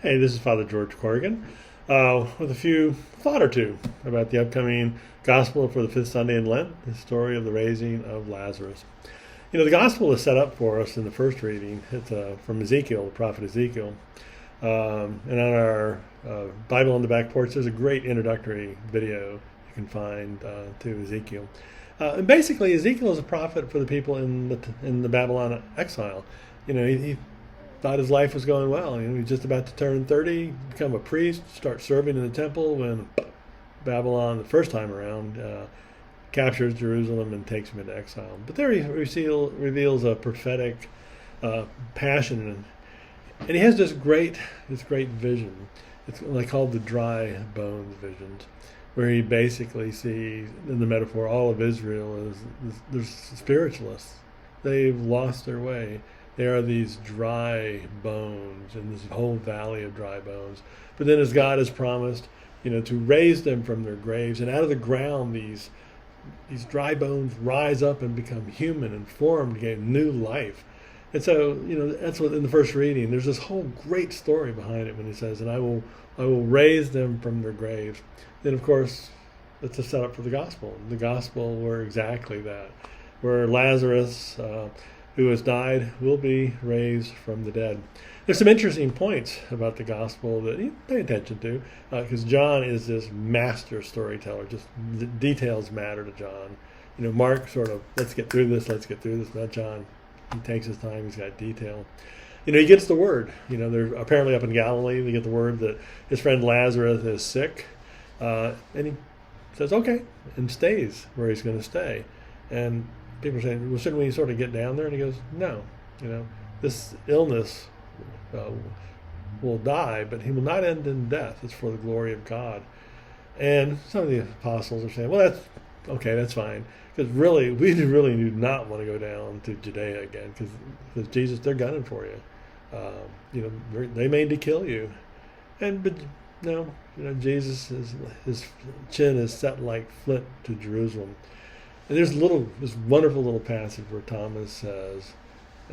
Hey, this is Father George Corrigan with a few thought or two about the upcoming Gospel for the fifth Sunday in Lent, the story of the Raising of Lazarus. You know, the Gospel is set up for us in the first reading. It's from Ezekiel, the prophet Ezekiel. And on our Bible on the Back Porch, there's a great introductory video you can find to Ezekiel. And basically, Ezekiel is a prophet for the people in the Babylon exile. You know, he thought his life was going well. You know, he's just about to turn 30, become a priest, start serving in the temple when Babylon, the first time around, captures Jerusalem and takes him into exile. But there he reveals a prophetic passion, and he has this great vision. It's called the dry bones visions, where he basically sees, in the metaphor, all of Israel is spiritualists. They've lost their way. There are these dry bones in this whole valley of dry bones. But then as God has promised, you know, to raise them from their graves, and out of the ground these dry bones rise up and become human and formed to gain new life. And so, you know, that's what in the first reading, there's this whole great story behind it when he says, and I will raise them from their graves. Then, of course, it's a setup for the gospel. The gospel were exactly that, where Lazarus, who has died, will be raised from the dead. There's some interesting points about the gospel that you pay attention to, because John is this master storyteller. Just the details matter to John. You know, Mark sort of, let's get through this. Not John. He takes his time. He's got detail. You know, he gets the word. You know, they're apparently up in Galilee. They get the word that his friend Lazarus is sick, and he says, okay, and stays where he's going to stay. And people are saying, well, shouldn't we sort of get down there? And he goes, no, you know, this illness will die, but he will not end in death. It's for the glory of God. And some of the apostles are saying, well, that's okay, that's fine. Because really, we really do not want to go down to Judea again, because Jesus, they're gunning for you. You know, they made to kill you. But no, you know, Jesus, his chin is set like flint to Jerusalem. And there's this wonderful little passage where Thomas says,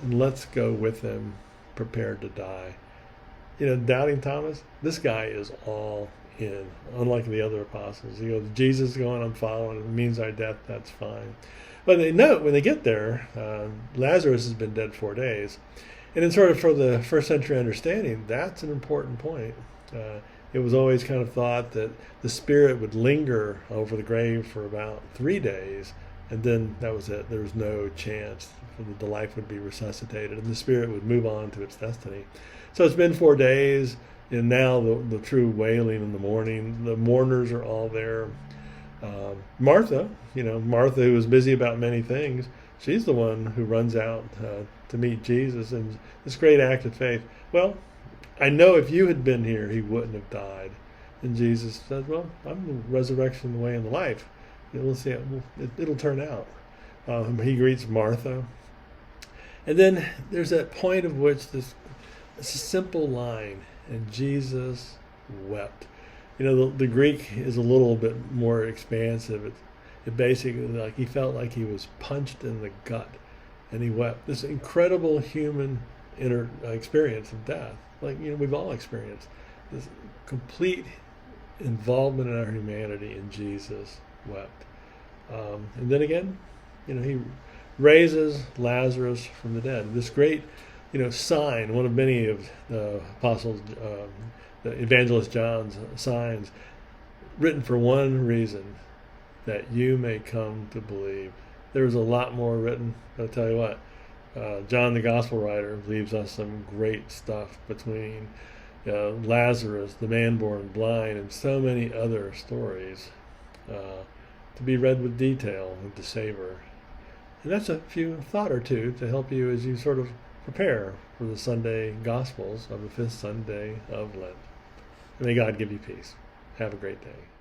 and let's go with him, prepared to die. You know, doubting Thomas, this guy is all in, unlike the other apostles. He goes, Jesus is going, I'm following. It means our death, that's fine. But they know when they get there, Lazarus has been dead 4 days. And in sort of for the first century understanding, that's an important point. It was always kind of thought that the spirit would linger over the grave for about 3 days, and then that was it. There was no chance that the life would be resuscitated, and the spirit would move on to its destiny. So it's been 4 days, and now the true wailing in the morning. The mourners are all there. Martha, who was busy about many things, she's the one who runs out to meet Jesus, and this great act of faith. Well, I know if you had been here, he wouldn't have died. And Jesus says, well, I'm the resurrection, the way, and the life. We'll see. It'll turn out. He greets Martha. And then there's that point of which it's a simple line, and Jesus wept. You know, the Greek is a little bit more expansive. It basically, like, he felt like he was punched in the gut, and he wept. This incredible human experience of death, like, you know, we've all experienced this complete involvement in our humanity, and Jesus wept. And then again, you know, he raises Lazarus from the dead. This great, you know, sign, one of many of the apostles, the evangelist John's signs, written for one reason, that you may come to believe. There's a lot more written, but I'll tell you what, John the gospel writer leaves us some great stuff between Lazarus, the man born blind, and so many other stories to be read with detail and to savor. And that's a few thought or two to help you as you sort of prepare for the Sunday Gospels of the fifth Sunday of Lent. May God give you peace. Have a great day.